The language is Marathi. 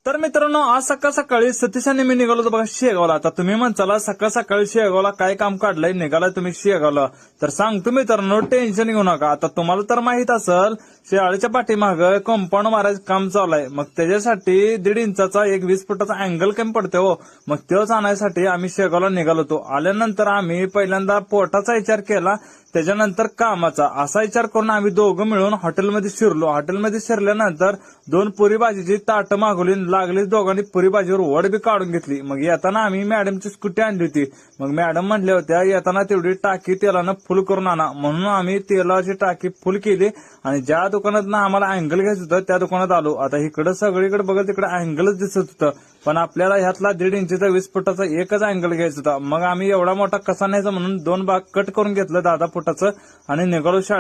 तर मित्रांनो, आज सकाळ सकाळी सतीश आणि मी निघालो होतो बघा शेगावला. आता तुम्ही म्हणताला सकाळ सकाळी शेगावला काय काम काढलंय, निघालाय तुम्ही शेगावला. तर सांगतो मित्रांनो, टेन्शन घेऊ नका. आता तुम्हाला तर माहित असेल शेळीच्या पाठीमाग कंपाऊंड मारायचं काम चालू आहे. मग त्याच्यासाठी 1.5 इंचाचा 20 फुटाचा अँगल कमी पडते हो. मग तेच आणायसाठी आम्ही शेगावला निघालो होतो. आल्यानंतर आम्ही पहिल्यांदा पोटाचा विचार केला, त्याच्यानंतर कामाचा. असा विचार करून आम्ही दोघं मिळून हॉटेलमध्ये शिरलो. हॉटेलमध्ये शिरल्यानंतर 2 पुरी भाजीची ताटं मागवली. लागली दोघांनी पुरी भाजीवर वड बी काढून घेतली. मग येताना आम्ही मॅडमची स्कूटी आणली होती. मग मॅडम म्हणल्या होत्या येताना तेवढी टाकी तेलानं फुल करून आणा, म्हणून आम्ही तेलाची टाकी फुल केली आणि ज्या दुकानात आम्हाला अँगल घ्यायचं होतं त्या दुकानात आलो. आता इकडं सगळीकडे बघत तिकडे अँगलच दिसत होतं, पण आपल्याला ह्यातला 1.5 इंचीचा 20 फुटाचा एकच अँगल घ्यायचा होता. मग आम्ही एवढा मोठा कसा न्यायचा म्हणून 2 भाग कट करून घेतलं 10 फुटाचं आणि निघालो